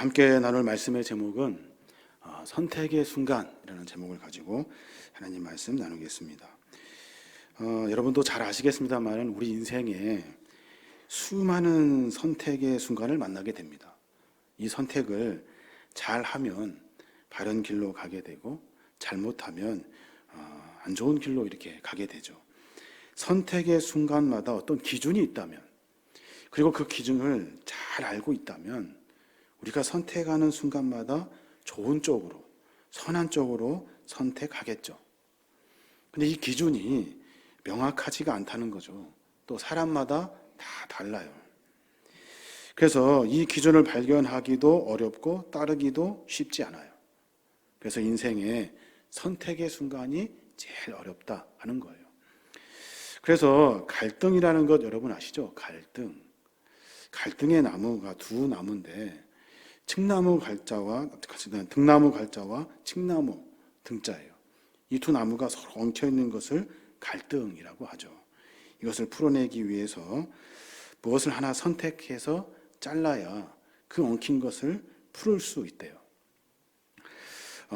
함께 나눌 말씀의 제목은 선택의 순간이라는 제목을 가지고 하나님 말씀 나누겠습니다. 여러분도 잘 아시겠습니다만 우리 인생에 수많은 선택의 순간을 만나게 됩니다. 이 선택을 잘하면 바른 길로 가게 되고 잘못하면 안 좋은 길로 이렇게 가게 되죠. 선택의 순간마다 어떤 기준이 있다면, 그리고 그 기준을 잘 알고 있다면 우리가 선택하는 순간마다 좋은 쪽으로, 선한 쪽으로 선택하겠죠. 근데 이 기준이 명확하지가 않다는 거죠. 또 사람마다 다 달라요. 그래서 이 기준을 발견하기도 어렵고 따르기도 쉽지 않아요. 그래서 인생의 선택의 순간이 제일 어렵다 하는 거예요. 그래서 갈등이라는 것 여러분 아시죠? 갈등의 나무가 두 나무인데 등나무 갈자와 칡나무 등자예요. 이 두 나무가 서로 엉켜 있는 것을 갈등이라고 하죠. 이것을 풀어내기 위해서 무엇을 하나 선택해서 잘라야 그 엉킨 것을 풀을 수 있대요.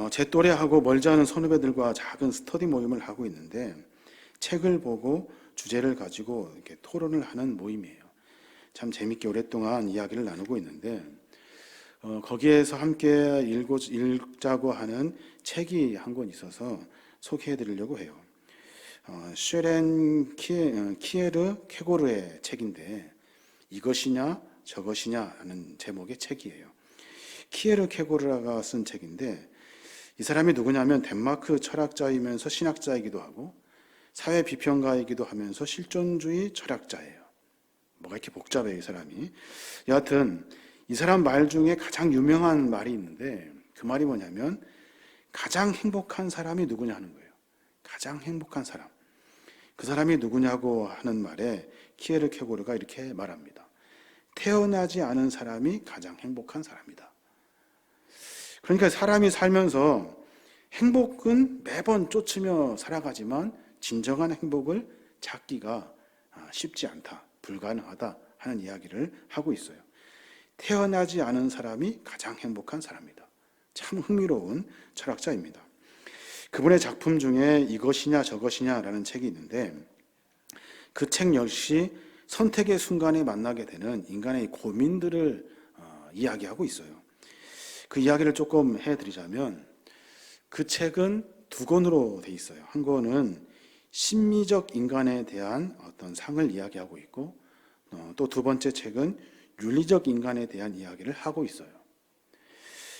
제 또래하고 멀지 않은 선후배들과 작은 스터디 모임을 하고 있는데 책을 보고 주제를 가지고 이렇게 토론을 하는 모임이에요. 참 재밌게 오랫동안 이야기를 나누고 있는데 거기에서 함께 읽자고 하는 책이 한 권 있어서 소개해드리려고 해요. 쉐렌 키에르 케고르의 책인데 이것이냐 저것이냐라는 제목의 책이에요. 키에르 케고르가 쓴 책인데 이 사람이 누구냐면 덴마크 철학자이면서 신학자이기도 하고 사회 비평가이기도 하면서 실존주의 철학자예요. 뭐가 이렇게 복잡해요, 이 사람이. 여하튼 이 사람 말 중에 가장 유명한 말이 있는데 그 말이 뭐냐면 가장 행복한 사람이 누구냐 하는 거예요. 가장 행복한 사람. 그 사람이 누구냐고 하는 말에 키에르 케고르가 이렇게 말합니다. 태어나지 않은 사람이 가장 행복한 사람이다. 그러니까 사람이 살면서 행복은 매번 쫓으며 살아가지만 진정한 행복을 찾기가 쉽지 않다, 불가능하다 하는 이야기를 하고 있어요. 태어나지 않은 사람이 가장 행복한 사람이다. 참 흥미로운 철학자입니다. 그분의 작품 중에 이것이냐 저것이냐라는 책이 있는데 그 책 역시 선택의 순간에 만나게 되는 인간의 고민들을 이야기하고 있어요. 그 이야기를 조금 해드리자면 그 책은 두 권으로 돼 있어요. 한 권은 심미적 인간에 대한 어떤 상을 이야기하고 있고 또 두 번째 책은 윤리적 인간에 대한 이야기를 하고 있어요.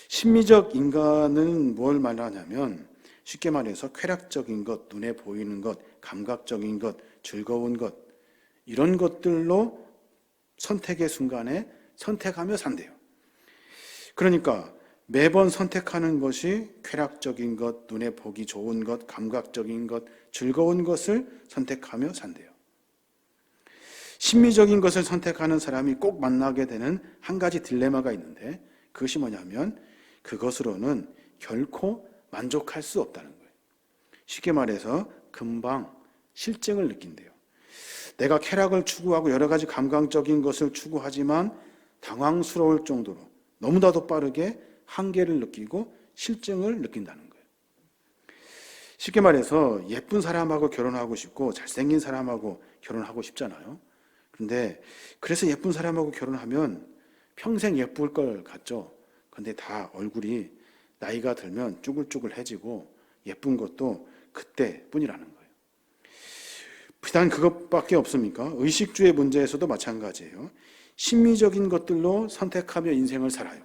심미적 인간은 뭘 말하냐면 쉽게 말해서 쾌락적인 것, 눈에 보이는 것, 감각적인 것, 즐거운 것 이런 것들로 선택의 순간에 선택하며 산대요. 그러니까 매번 선택하는 것이 쾌락적인 것, 눈에 보기 좋은 것, 감각적인 것, 즐거운 것을 선택하며 산대요. 심미적인 것을 선택하는 사람이 꼭 만나게 되는 한 가지 딜레마가 있는데 그것이 뭐냐면 그것으로는 결코 만족할 수 없다는 거예요. 쉽게 말해서 금방 실증을 느낀대요. 내가 쾌락을 추구하고 여러 가지 감각적인 것을 추구하지만 당황스러울 정도로 너무나도 빠르게 한계를 느끼고 실증을 느낀다는 거예요. 쉽게 말해서 예쁜 사람하고 결혼하고 싶고 잘생긴 사람하고 결혼하고 싶잖아요. 근데 그래서 예쁜 사람하고 결혼하면 평생 예쁠 걸 같죠. 근데 다 얼굴이 나이가 들면 쭈글쭈글해지고 예쁜 것도 그때뿐이라는 거예요. 비단 그것밖에 없습니까? 의식주의 문제에서도 마찬가지예요. 심미적인 것들로 선택하며 인생을 살아요.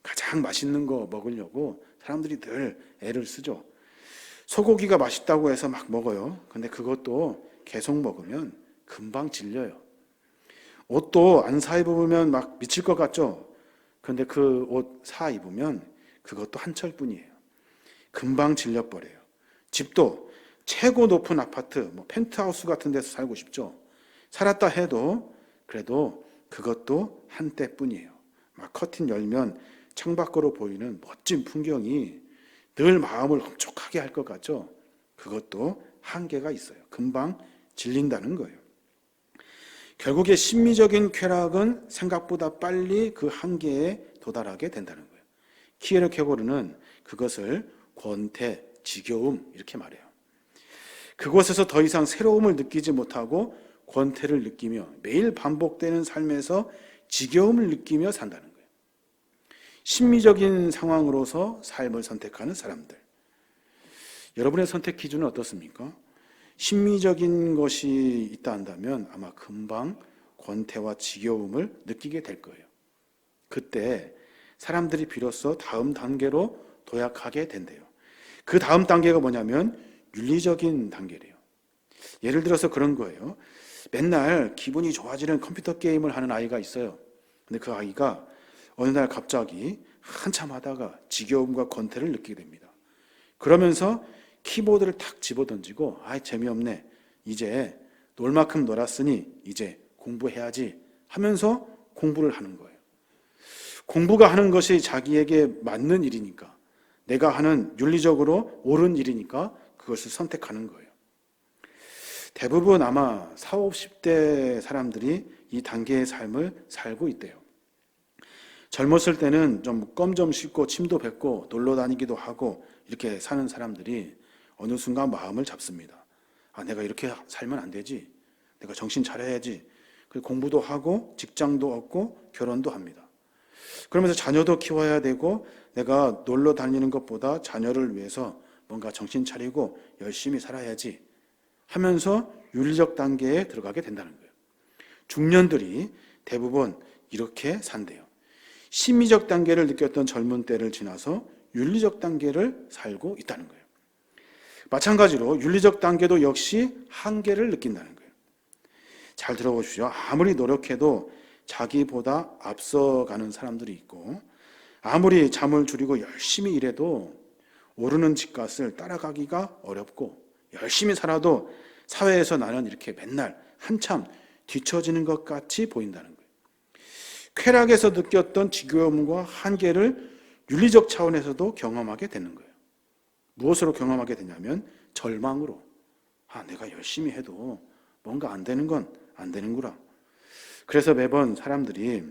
가장 맛있는 거 먹으려고 사람들이 늘 애를 쓰죠. 소고기가 맛있다고 해서 막 먹어요. 근데 그것도 계속 먹으면 금방 질려요. 옷도 안 사 입으면 막 미칠 것 같죠? 근데 그 옷 사 입으면 그것도 한철뿐이에요. 금방 질려버려요. 집도 최고 높은 아파트, 펜트하우스 같은 데서 살고 싶죠? 살았다 해도 그래도 그것도 한때뿐이에요. 막 커튼 열면 창밖으로 보이는 멋진 풍경이 늘 마음을 흡족하게 할 것 같죠? 그것도 한계가 있어요. 금방 질린다는 거예요. 결국에 심미적인 쾌락은 생각보다 빨리 그 한계에 도달하게 된다는 거예요. 키에르케고르는 그것을 권태, 지겨움 이렇게 말해요. 그곳에서 더 이상 새로움을 느끼지 못하고 권태를 느끼며 매일 반복되는 삶에서 지겨움을 느끼며 산다는 거예요. 심미적인 상황으로서 삶을 선택하는 사람들. 여러분의 선택 기준은 어떻습니까? 심미적인 것이 있다 한다면 아마 금방 권태와 지겨움을 느끼게 될 거예요. 그때 사람들이 비로소 다음 단계로 도약하게 된대요. 그 다음 단계가 뭐냐면 윤리적인 단계래요. 예를 들어서 그런 거예요. 맨날 기분이 좋아지는 컴퓨터 게임을 하는 아이가 있어요. 근데 그 아이가 어느 날 갑자기 한참 하다가 지겨움과 권태를 느끼게 됩니다. 그러면서 키보드를 탁 집어던지고 재미없네. 이제 놀 만큼 놀았으니 이제 공부해야지 하면서 공부를 하는 거예요. 공부가 하는 것이 자기에게 맞는 일이니까, 내가 하는 윤리적으로 옳은 일이니까 그것을 선택하는 거예요. 대부분 아마 40, 50대 사람들이 이 단계의 삶을 살고 있대요. 젊었을 때는 좀 껌 좀 씹고 침도 뱉고 놀러 다니기도 하고 이렇게 사는 사람들이 어느 순간 마음을 잡습니다. 내가 이렇게 살면 안 되지. 내가 정신 차려야지. 공부도 하고 직장도 얻고 결혼도 합니다. 그러면서 자녀도 키워야 되고 내가 놀러 다니는 것보다 자녀를 위해서 뭔가 정신 차리고 열심히 살아야지 하면서 윤리적 단계에 들어가게 된다는 거예요. 중년들이 대부분 이렇게 산대요. 심미적 단계를 느꼈던 젊은 때를 지나서 윤리적 단계를 살고 있다는 거예요. 마찬가지로 윤리적 단계도 역시 한계를 느낀다는 거예요. 잘 들어보십시오. 아무리 노력해도 자기보다 앞서가는 사람들이 있고, 아무리 잠을 줄이고 열심히 일해도 오르는 집값을 따라가기가 어렵고, 열심히 살아도 사회에서 나는 이렇게 맨날 한참 뒤처지는 것 같이 보인다는 거예요. 쾌락에서 느꼈던 지겨움과 한계를 윤리적 차원에서도 경험하게 되는 거예요. 무엇으로 경험하게 되냐면 절망으로. 내가 열심히 해도 뭔가 안 되는 건 안 되는구나. 그래서 매번 사람들이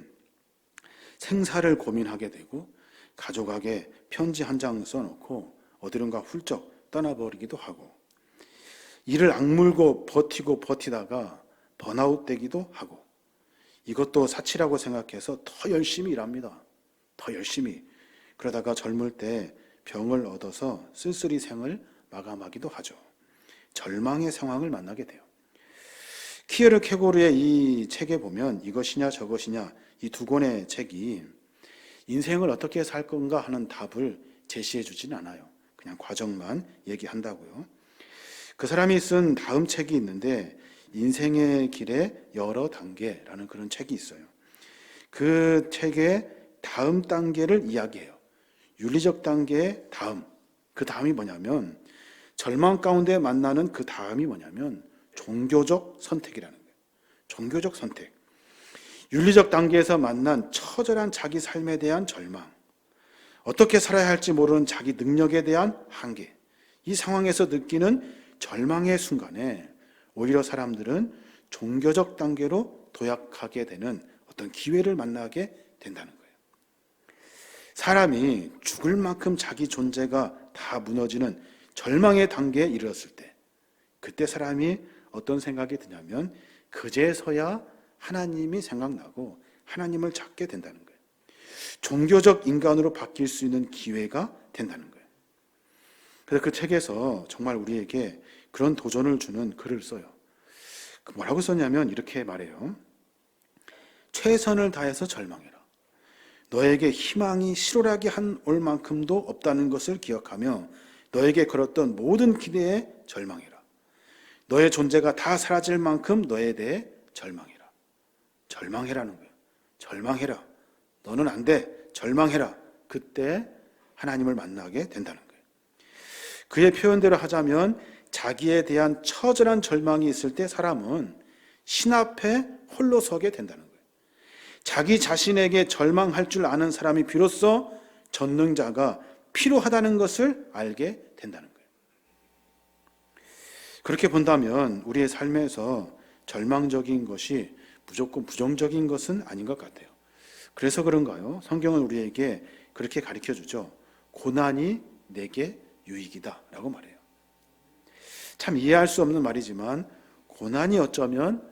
생사를 고민하게 되고 가족에게 편지 한 장 써놓고 어디론가 훌쩍 떠나버리기도 하고, 일을 악물고 버티다가 번아웃 되기도 하고, 이것도 사치라고 생각해서 더 열심히 일합니다. 더 열심히. 그러다가 젊을 때 병을 얻어서 쓸쓸히 생을 마감하기도 하죠. 절망의 상황을 만나게 돼요. 키에르케고르의 이 책에 보면 이것이냐 저것이냐 이 두 권의 책이 인생을 어떻게 살 건가 하는 답을 제시해 주지는 않아요. 그냥 과정만 얘기한다고요. 그 사람이 쓴 다음 책이 있는데 인생의 길의 여러 단계라는 그런 책이 있어요. 그 책의 다음 단계를 이야기해요. 윤리적 단계의 다음. 그 다음이 뭐냐면, 절망 가운데 만나는 그 다음이 뭐냐면 종교적 선택이라는 거예요. 종교적 선택. 윤리적 단계에서 만난 처절한 자기 삶에 대한 절망, 어떻게 살아야 할지 모르는 자기 능력에 대한 한계, 이 상황에서 느끼는 절망의 순간에 오히려 사람들은 종교적 단계로 도약하게 되는 어떤 기회를 만나게 된다는 거예요. 사람이 죽을 만큼 자기 존재가 다 무너지는 절망의 단계에 이르렀을 때, 그때 사람이 어떤 생각이 드냐면 그제서야 하나님이 생각나고 하나님을 찾게 된다는 거예요. 종교적 인간으로 바뀔 수 있는 기회가 된다는 거예요. 그래서 그 책에서 정말 우리에게 그런 도전을 주는 글을 써요. 뭐라고 썼냐면 이렇게 말해요. 최선을 다해서 절망해라. 너에게 희망이 실오라기 올 만큼도 없다는 것을 기억하며 너에게 걸었던 모든 기대에 절망해라. 너의 존재가 다 사라질 만큼 너에 대해 절망해라. 절망해라는 거예요. 절망해라. 너는 안 돼. 절망해라. 그때 하나님을 만나게 된다는 거예요. 그의 표현대로 하자면 자기에 대한 처절한 절망이 있을 때 사람은 신 앞에 홀로 서게 된다는 거예요. 자기 자신에게 절망할 줄 아는 사람이 비로소 전능자가 필요하다는 것을 알게 된다는 거예요. 그렇게 본다면 우리의 삶에서 절망적인 것이 무조건 부정적인 것은 아닌 것 같아요. 그래서 그런가요? 성경은 우리에게 그렇게 가르쳐 주죠. 고난이 내게 유익이다 라고 말해요. 참 이해할 수 없는 말이지만 고난이 어쩌면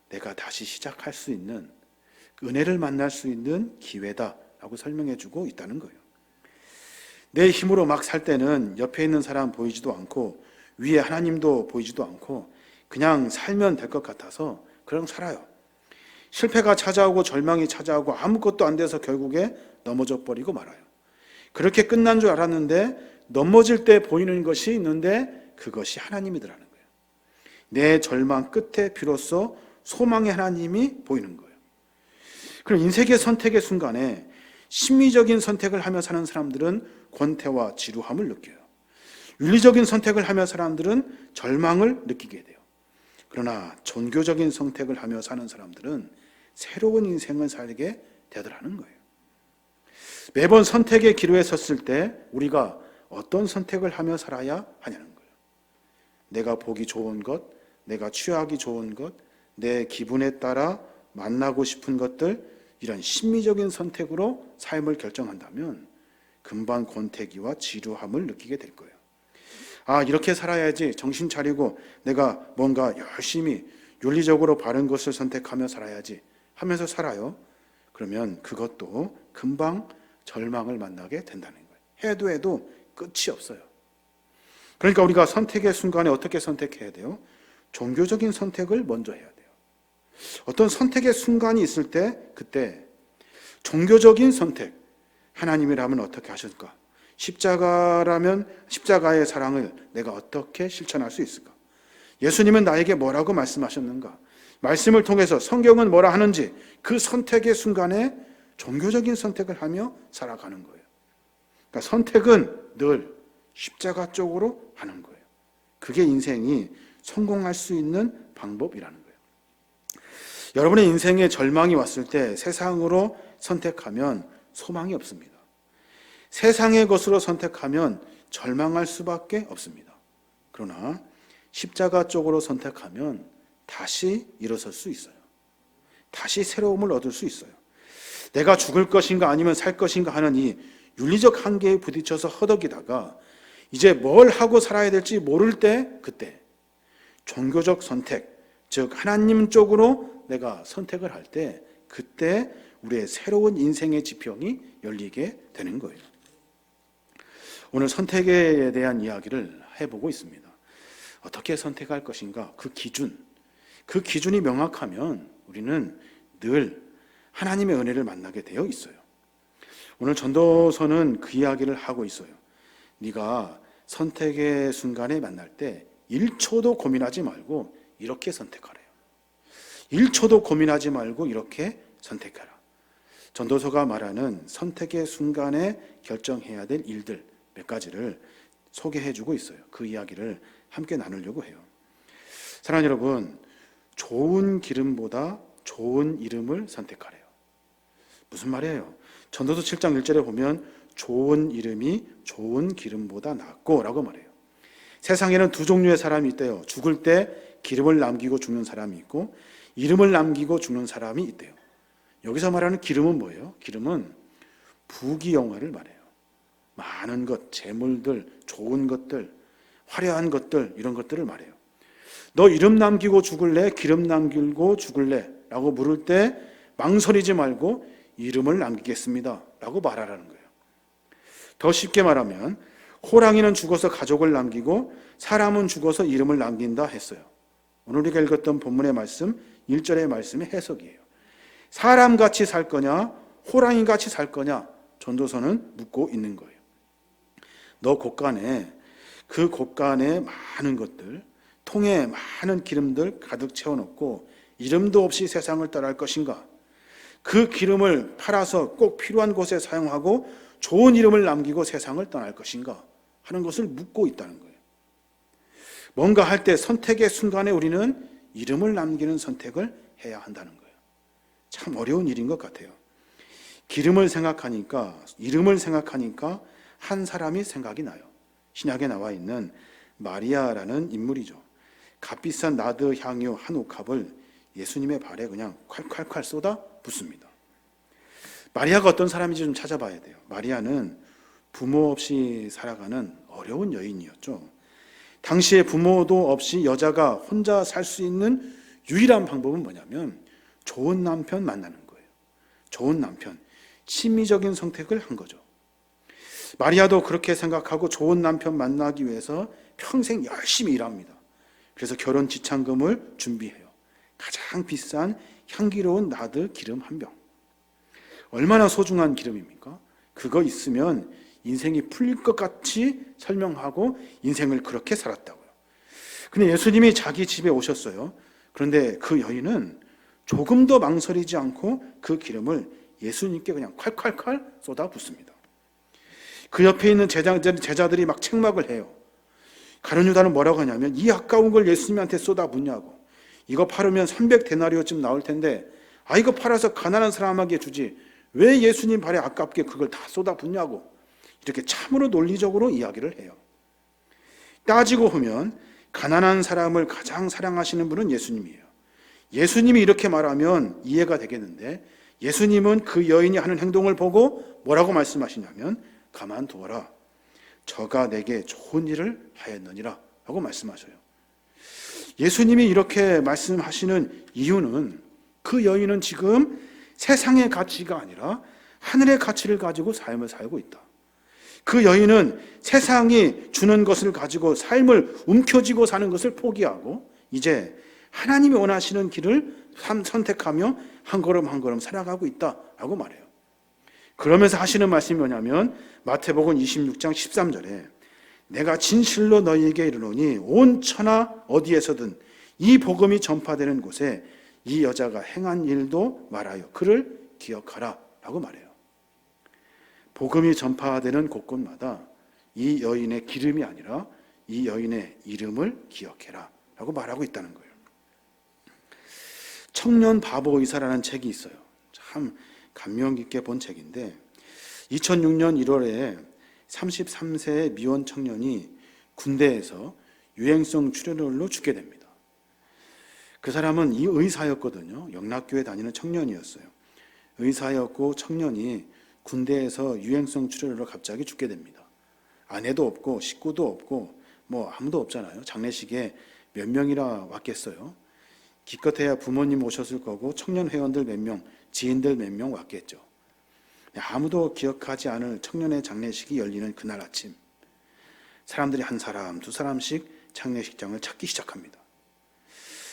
내가 다시 시작할 수 있는, 은혜를 만날 수 있는 기회다 라고 설명해 주고 있다는 거예요. 내 힘으로 막 살 때는 옆에 있는 사람 보이지도 않고 위에 하나님도 보이지도 않고 그냥 살면 될 것 같아서 그냥 살아요. 실패가 찾아오고 절망이 찾아오고 아무것도 안 돼서 결국에 넘어져 버리고 말아요. 그렇게 끝난 줄 알았는데 넘어질 때 보이는 것이 있는데 그것이 하나님이더라는 거예요. 내 절망 끝에 비로소 소망의 하나님이 보이는 거예요. 그럼 인생의 선택의 순간에 심리적인 선택을 하며 사는 사람들은 권태와 지루함을 느껴요. 윤리적인 선택을 하며 사람들은 절망을 느끼게 돼요. 그러나 종교적인 선택을 하며 사는 사람들은 새로운 인생을 살게 되더라는 거예요. 매번 선택의 기로에 섰을 때 우리가 어떤 선택을 하며 살아야 하냐는 거예요. 내가 보기 좋은 것, 내가 취하기 좋은 것, 내 기분에 따라 만나고 싶은 것들, 이런 심리적인 선택으로 삶을 결정한다면 금방 권태기와 지루함을 느끼게 될 거예요. 아, 이렇게 살아야지, 정신 차리고 내가 뭔가 열심히 윤리적으로 바른 것을 선택하며 살아야지 하면서 살아요. 그러면 그것도 금방 절망을 만나게 된다는 거예요. 해도 끝이 없어요. 그러니까 우리가 선택의 순간에 어떻게 선택해야 돼요? 종교적인 선택을 먼저 해야 돼요. 어떤 선택의 순간이 있을 때 그때 종교적인 선택, 하나님이라면 어떻게 하실까? 십자가라면 십자가의 사랑을 내가 어떻게 실천할 수 있을까? 예수님은 나에게 뭐라고 말씀하셨는가? 말씀을 통해서 성경은 뭐라 하는지 그 선택의 순간에 종교적인 선택을 하며 살아가는 거예요. 그러니까 선택은 늘 십자가 쪽으로 하는 거예요. 그게 인생이 성공할 수 있는 방법이라는 거예요. 여러분의 인생에 절망이 왔을 때 세상으로 선택하면 소망이 없습니다. 세상의 것으로 선택하면 절망할 수밖에 없습니다. 그러나 십자가 쪽으로 선택하면 다시 일어설 수 있어요. 다시 새로움을 얻을 수 있어요. 내가 죽을 것인가 아니면 살 것인가 하는 이 윤리적 한계에 부딪혀서 허덕이다가 이제 뭘 하고 살아야 될지 모를 때 그때 종교적 선택, 즉 하나님 쪽으로 내가 선택을 할 때 그때 우리의 새로운 인생의 지평이 열리게 되는 거예요. 오늘 선택에 대한 이야기를 해보고 있습니다. 어떻게 선택할 것인가? 그 기준이 명확하면 우리는 늘 하나님의 은혜를 만나게 되어 있어요. 오늘 전도서는 그 이야기를 하고 있어요. 네가 선택의 순간에 만날 때 1초도 고민하지 말고 이렇게 선택하래요. 1초도 고민하지 말고 이렇게 선택하라. 전도서가 말하는 선택의 순간에 결정해야 될 일들 몇 가지를 소개해주고 있어요. 그 이야기를 함께 나누려고 해요. 사랑하는 여러분, 좋은 기름보다 좋은 이름을 선택하래요. 무슨 말이에요? 전도서 7장 1절에 보면 좋은 이름이 좋은 기름보다 낫고 라고 말해요. 세상에는 두 종류의 사람이 있대요. 죽을 때 기름을 남기고 죽는 사람이 있고 이름을 남기고 죽는 사람이 있대요. 여기서 말하는 기름은 뭐예요? 기름은 부귀영화를 말해요. 많은 것, 재물들, 좋은 것들, 화려한 것들, 이런 것들을 말해요. 너 이름 남기고 죽을래? 기름 남기고 죽을래? 라고 물을 때 망설이지 말고 이름을 남기겠습니다 라고 말하라는 거예요. 더 쉽게 말하면 호랑이는 죽어서 가족을 남기고 사람은 죽어서 이름을 남긴다 했어요. 오늘 우리가 읽었던 본문의 말씀 1절의 말씀의 해석이에요. 사람같이 살 거냐 호랑이같이 살 거냐 전도서는 묻고 있는 거예요. 너 곳간에 그 곳간에 많은 것들, 통에 많은 기름들 가득 채워놓고 이름도 없이 세상을 떠날 것인가? 그 기름을 팔아서 꼭 필요한 곳에 사용하고 좋은 이름을 남기고 세상을 떠날 것인가? 하는 것을 묻고 있다는 거예요. 뭔가 할 때 선택의 순간에 우리는 이름을 남기는 선택을 해야 한다는 거예요. 참 어려운 일인 것 같아요. 이름을 생각하니까 한 사람이 생각이 나요. 신약에 나와 있는 마리아라는 인물이죠. 값비싼 나드 향유 한 옥합을 예수님의 발에 그냥 콸콸콸 쏟아 붓습니다. 마리아가 어떤 사람인지 좀 찾아봐야 돼요. 마리아는 부모 없이 살아가는 어려운 여인이었죠. 당시에 부모도 없이 여자가 혼자 살 수 있는 유일한 방법은 뭐냐면 좋은 남편 만나는 거예요. 좋은 남편, 심리적인 선택을 한 거죠. 마리아도 그렇게 생각하고 좋은 남편 만나기 위해서 평생 열심히 일합니다. 그래서 결혼 지참금을 준비해요. 가장 비싼 향기로운 나드 기름 한 병. 얼마나 소중한 기름입니까? 그거 있으면 인생이 풀릴 것 같이 설명하고 인생을 그렇게 살았다고요. 근데 예수님이 자기 집에 오셨어요. 그런데 그 여인은 조금도 망설이지 않고 그 기름을 예수님께 그냥 콸콸콸 쏟아 붓습니다. 그 옆에 있는 제자들이 막 책망을 해요. 가룟 유다는 뭐라고 하냐면 이 아까운 걸 예수님한테 쏟아 붓냐고. 이거 팔으면 300데나리오쯤 나올 텐데 이거 팔아서 가난한 사람에게 주지 왜 예수님 발에 아깝게 그걸 다 쏟아 붓냐고. 이렇게 참으로 논리적으로 이야기를 해요. 따지고 보면 가난한 사람을 가장 사랑하시는 분은 예수님이에요. 예수님이 이렇게 말하면 이해가 되겠는데 예수님은 그 여인이 하는 행동을 보고 뭐라고 말씀하시냐면 가만두어라. 저가 내게 좋은 일을 하였느니라 하고 말씀하셔요. 예수님이 이렇게 말씀하시는 이유는 그 여인은 지금 세상의 가치가 아니라 하늘의 가치를 가지고 삶을 살고 있다. 그 여인은 세상이 주는 것을 가지고 삶을 움켜쥐고 사는 것을 포기하고 이제 하나님이 원하시는 길을 선택하며 한 걸음 한 걸음 살아가고 있다라고 말해요. 그러면서 하시는 말씀이 뭐냐면 마태복음 26장 13절에 내가 진실로 너희에게 이르노니 온 천하 어디에서든 이 복음이 전파되는 곳에 이 여자가 행한 일도 말하여 그를 기억하라 라고 말해요. 복음이 전파되는 곳곳마다 이 여인의 기름이 아니라 이 여인의 이름을 기억해라 라고 말하고 있다는 거예요. 청년 바보 의사라는 책이 있어요. 참 감명 깊게 본 책인데 2006년 1월에 33세의 미혼 청년이 군대에서 유행성 출혈로 죽게 됩니다. 그 사람은 이 의사였거든요. 영락교회 다니는 청년이었어요. 의사였고 청년이 군대에서 유행성 출혈로 갑자기 죽게 됩니다. 아내도 없고 식구도 없고 뭐 아무도 없잖아요. 장례식에 몇 명이나 왔겠어요. 기껏해야 부모님 오셨을 거고 청년 회원들 몇 명, 지인들 몇 명 왔겠죠. 아무도 기억하지 않을 청년의 장례식이 열리는 그날 아침 사람들이 한 사람, 두 사람씩 장례식장을 찾기 시작합니다.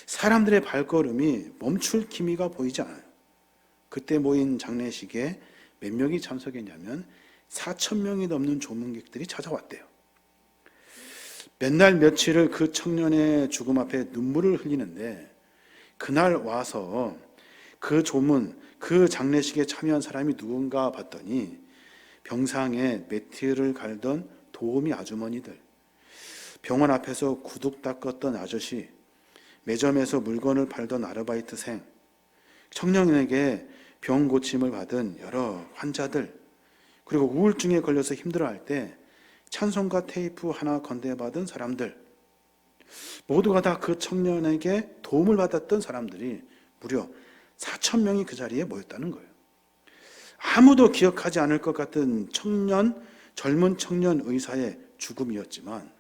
사람들의 발걸음이 멈출 기미가 보이지 않아요. 그때 모인 장례식에 몇 명이 참석했냐면 4,000명이 넘는 조문객들이 찾아왔대요. 몇 날 며칠을 그 청년의 죽음 앞에 눈물을 흘리는데 그날 와서 그 조문, 그 장례식에 참여한 사람이 누군가 봤더니 병상에 매트를 갈던 도우미 아주머니들, 병원 앞에서 구둑 닦았던 아저씨, 매점에서 물건을 팔던 아르바이트생, 청년에게 병 고침을 받은 여러 환자들, 그리고 우울증에 걸려서 힘들어할 때 찬송가 테이프 하나 건네받은 사람들, 모두가 다 그 청년에게 도움을 받았던 사람들이 무려 4,000명이 그 자리에 모였다는 거예요. 아무도 기억하지 않을 것 같은 젊은 청년 의사의 죽음이었지만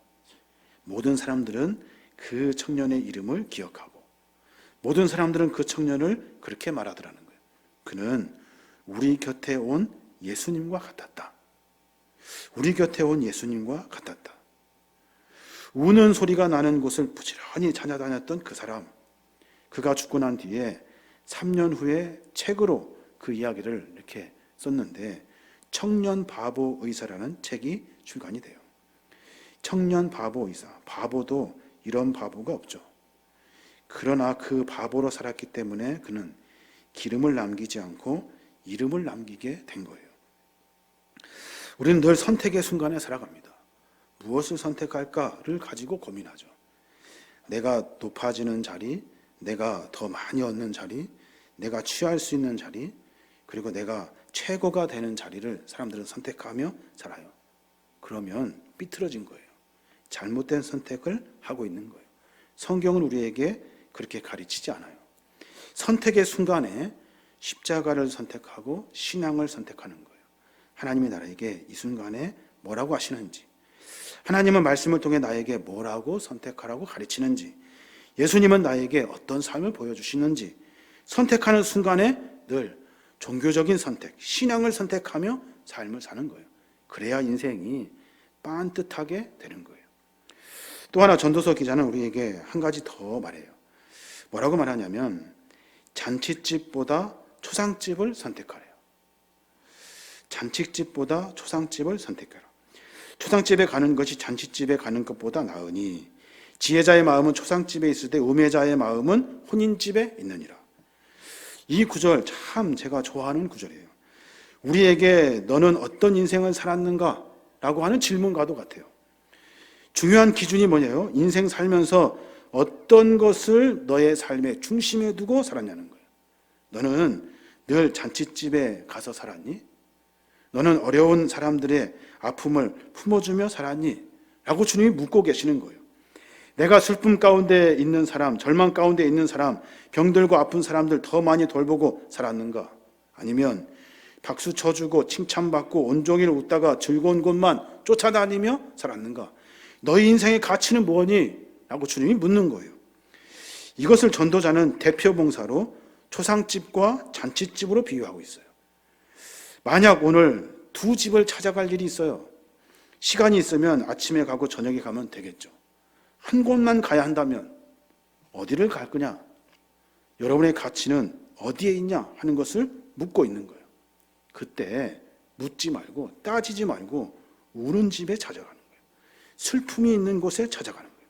모든 사람들은 그 청년의 이름을 기억하고 모든 사람들은 그 청년을 그렇게 말하더라는 거예요. 그는 우리 곁에 온 예수님과 같았다. 우리 곁에 온 예수님과 같았다. 우는 소리가 나는 곳을 부지런히 찾아다녔던 그 사람, 그가 죽고 난 뒤에 3년 후에 책으로 그 이야기를 이렇게 썼는데 청년 바보 의사라는 책이 출간이 돼요. 청년 바보 의사, 바보도 이런 바보가 없죠. 그러나 그 바보로 살았기 때문에 그는 기름을 남기지 않고 이름을 남기게 된 거예요. 우리는 늘 선택의 순간에 살아갑니다. 무엇을 선택할까를 가지고 고민하죠. 내가 높아지는 자리, 내가 더 많이 얻는 자리, 내가 취할 수 있는 자리, 그리고 내가 최고가 되는 자리를 사람들은 선택하며 살아요. 그러면 삐뚤어진 거예요. 잘못된 선택을 하고 있는 거예요. 성경은 우리에게 그렇게 가르치지 않아요. 선택의 순간에 십자가를 선택하고 신앙을 선택하는 거예요. 하나님이 나에게 이 순간에 뭐라고 하시는지, 하나님은 말씀을 통해 나에게 뭐라고 선택하라고 가르치는지, 예수님은 나에게 어떤 삶을 보여주시는지, 선택하는 순간에 늘 종교적인 선택, 신앙을 선택하며 삶을 사는 거예요. 그래야 인생이 빤듯하게 되는 거예요. 또 하나 전도서 기자는 우리에게 한 가지 더 말해요. 뭐라고 말하냐면 잔치집보다 초상집을 선택하래요. 잔치집보다 초상집을 선택하라. 초상집에 가는 것이 잔치집에 가는 것보다 나으니 지혜자의 마음은 초상집에 있을 때 음해자의 마음은 혼인집에 있느니라. 이 구절 참 제가 좋아하는 구절이에요. 우리에게 너는 어떤 인생을 살았는가? 라고 하는 질문과도 같아요. 중요한 기준이 뭐냐요? 인생 살면서 어떤 것을 너의 삶의 중심에 두고 살았냐는 거예요. 너는 늘 잔치집에 가서 살았니? 너는 어려운 사람들의 아픔을 품어주며 살았니? 라고 주님이 묻고 계시는 거예요. 내가 슬픔 가운데 있는 사람, 절망 가운데 있는 사람, 병들고 아픈 사람들 더 많이 돌보고 살았는가? 아니면 박수 쳐주고 칭찬받고 온종일 웃다가 즐거운 곳만 쫓아다니며 살았는가? 너희 인생의 가치는 뭐니? 라고 주님이 묻는 거예요. 이것을 전도자는 대표 봉사로 초상집과 잔치집으로 비유하고 있어요. 만약 오늘 두 집을 찾아갈 일이 있어요. 시간이 있으면 아침에 가고 저녁에 가면 되겠죠. 한 곳만 가야 한다면 어디를 갈 거냐? 여러분의 가치는 어디에 있냐? 하는 것을 묻고 있는 거예요. 그때 묻지 말고 따지지 말고 우는 집에 찾아가는 거예요. 슬픔이 있는 곳에 찾아가는 거예요.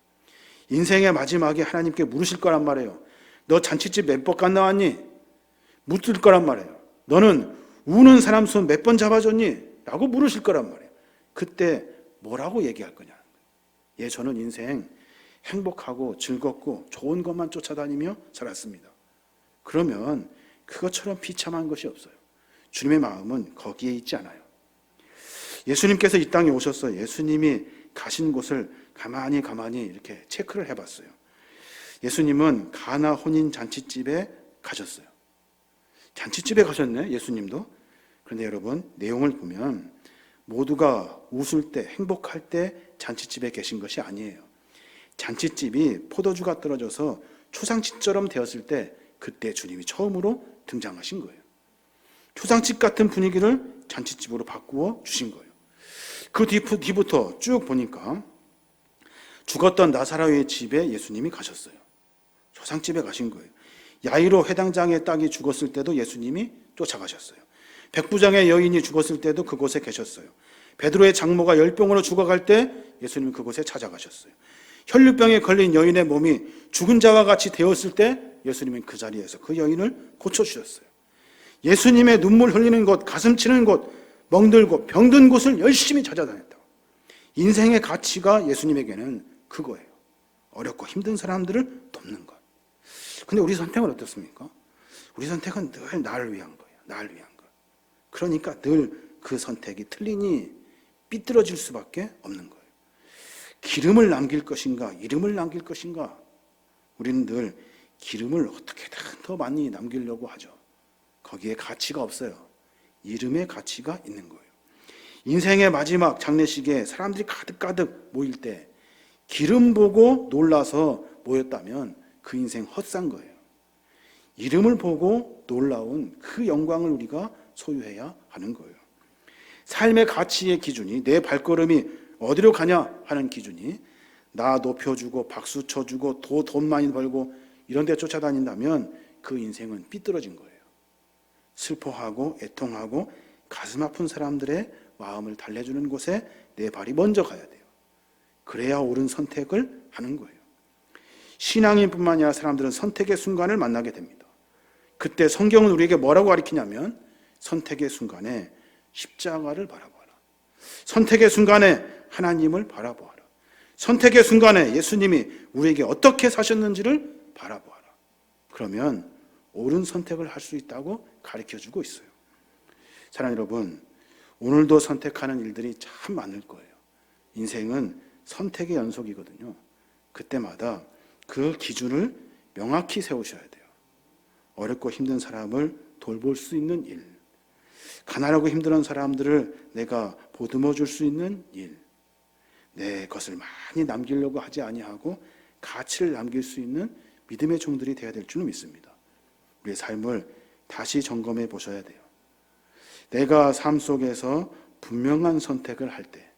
인생의 마지막에 하나님께 물으실 거란 말이에요. 너 잔치집 몇 번 갔나왔니? 묻을 거란 말이에요. 너는 우는 사람 손 몇 번 잡아줬니? 라고 물으실 거란 말이에요. 그때 뭐라고 얘기할 거냐? 예, 저는 인생 행복하고 즐겁고 좋은 것만 쫓아다니며 살았습니다. 그러면 그것처럼 비참한 것이 없어요. 주님의 마음은 거기에 있지 않아요. 예수님께서 이 땅에 오셔서 예수님이 가신 곳을 가만히 이렇게 체크를 해봤어요. 예수님은 가나 혼인 잔치집에 가셨어요. 잔치집에 가셨네, 예수님도. 그런데 여러분, 내용을 보면 모두가 웃을 때, 행복할 때 잔치집에 계신 것이 아니에요. 잔치집이 포도주가 떨어져서 초상집처럼 되었을 때 그때 주님이 처음으로 등장하신 거예요. 초상집 같은 분위기를 잔치집으로 바꾸어 주신 거예요. 그 뒤부터 쭉 보니까 죽었던 나사로의 집에 예수님이 가셨어요. 초상집에 가신 거예요. 야이로 회당장의 딸이 죽었을 때도 예수님이 쫓아가셨어요. 백부장의 여인이 죽었을 때도 그곳에 계셨어요. 베드로의 장모가 열병으로 죽어갈 때 예수님은 그곳에 찾아가셨어요. 혈류병에 걸린 여인의 몸이 죽은 자와 같이 되었을 때 예수님은 그 자리에서 그 여인을 고쳐주셨어요. 예수님의 눈물 흘리는 곳, 가슴 치는 곳, 멍들고 병든 곳을 열심히 찾아다녔다고. 인생의 가치가 예수님에게는 그거예요. 어렵고 힘든 사람들을 돕는 것. 근데 우리 선택은 어떻습니까? 우리 선택은 늘 나를 위한 거예요. 나를 위한 거. 그러니까 늘 그 선택이 틀리니 삐뚤어질 수밖에 없는 거예요. 기름을 남길 것인가, 이름을 남길 것인가? 우리는 늘 기름을 어떻게든 더 많이 남기려고 하죠. 거기에 가치가 없어요. 이름의 가치가 있는 거예요. 인생의 마지막 장례식에 사람들이 가득가득 모일 때 기름 보고 놀라서 모였다면 그 인생 헛산 거예요. 이름을 보고 놀라운 그 영광을 우리가 소유해야 하는 거예요. 삶의 가치의 기준이, 내 발걸음이 어디로 가냐 하는 기준이 나 높여주고 박수 쳐주고 돈 많이 벌고 이런 데 쫓아다닌다면 그 인생은 삐뚤어진 거예요. 슬퍼하고 애통하고 가슴 아픈 사람들의 마음을 달래주는 곳에 내 발이 먼저 가야 돼요. 그래야 옳은 선택을 하는 거예요. 신앙인뿐만 아니라 사람들은 선택의 순간을 만나게 됩니다. 그때 성경은 우리에게 뭐라고 가르치냐면 선택의 순간에 십자가를 바라보아라. 선택의 순간에 하나님을 바라보아라. 선택의 순간에 예수님이 우리에게 어떻게 사셨는지를 바라보아라. 그러면 옳은 선택을 할 수 있다고 가르쳐주고 있어요. 사랑하는 여러분, 오늘도 선택하는 일들이 참 많을 거예요. 인생은 선택의 연속이거든요. 그때마다 그 기준을 명확히 세우셔야 돼요. 어렵고 힘든 사람을 돌볼 수 있는 일, 가난하고 힘든 사람들을 내가 보듬어 줄 수 있는 일, 내 것을 많이 남기려고 하지 아니하고 가치를 남길 수 있는 믿음의 종들이 되어야 될 줄로 믿습니다. 우리의 삶을 다시 점검해 보셔야 돼요. 내가 삶 속에서 분명한 선택을 할 때,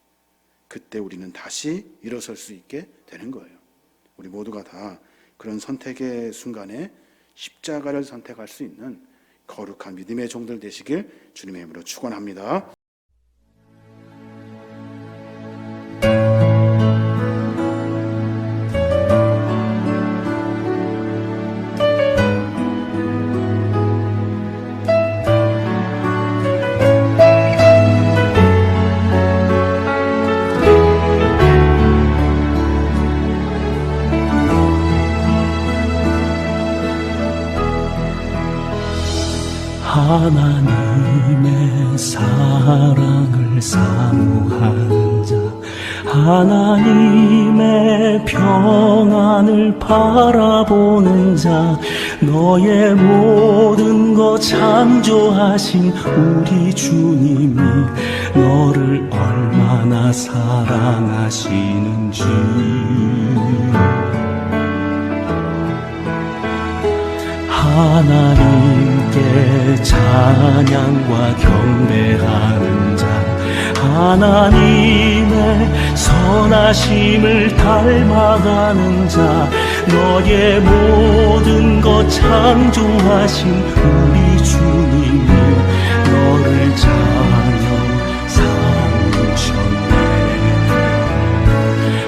그때 우리는 다시 일어설 수 있게 되는 거예요. 우리 모두가 다 그런 선택의 순간에 십자가를 선택할 수 있는 거룩한 믿음의 종들 되시길 주님의 이름으로 축원합니다. 하나님의 사랑을 사모하는 자, 하나님의 평안을 바라보는 자, 너의 모든 것 창조하신 우리 주님이 너를 얼마나 사랑하시는지 하나님께 찬양과 경배하는 자, 하나님의 선하심을 닮아가는 자, 너의 모든 것 창조하신 우리 주님이 너를 자녀 삼으셨네.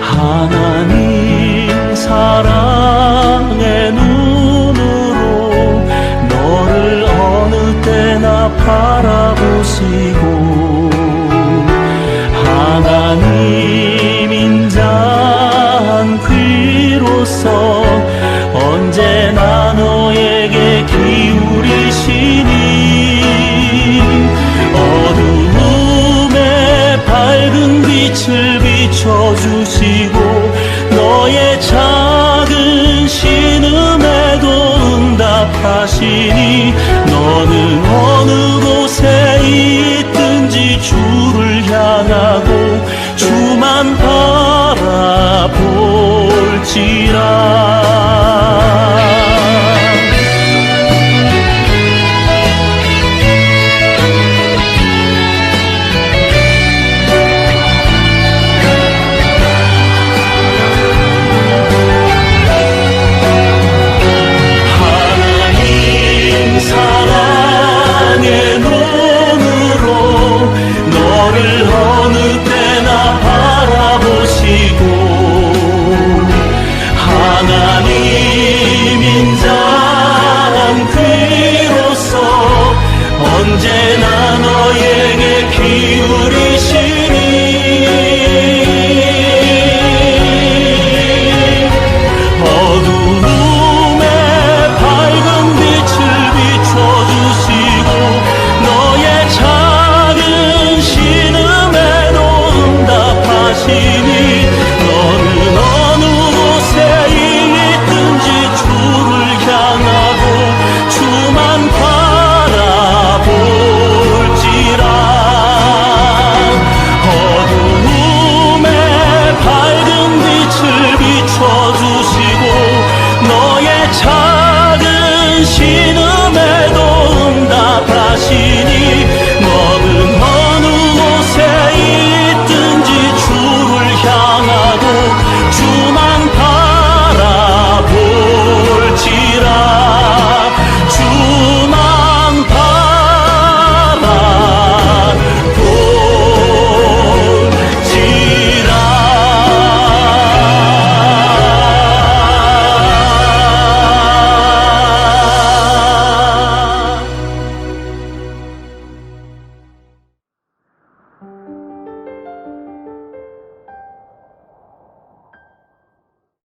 하나님 사랑의 눈으로 너를 어느 때나 바라보시고 하나님 인자한 귀로서 언제나 너에게 기울이시니 어두움에 밝은 빛을 비춰주시고 너의 작은 신음에도 응답하시니 너는 어느 곳에 있든지 주를 향하고 주만 바라볼지라.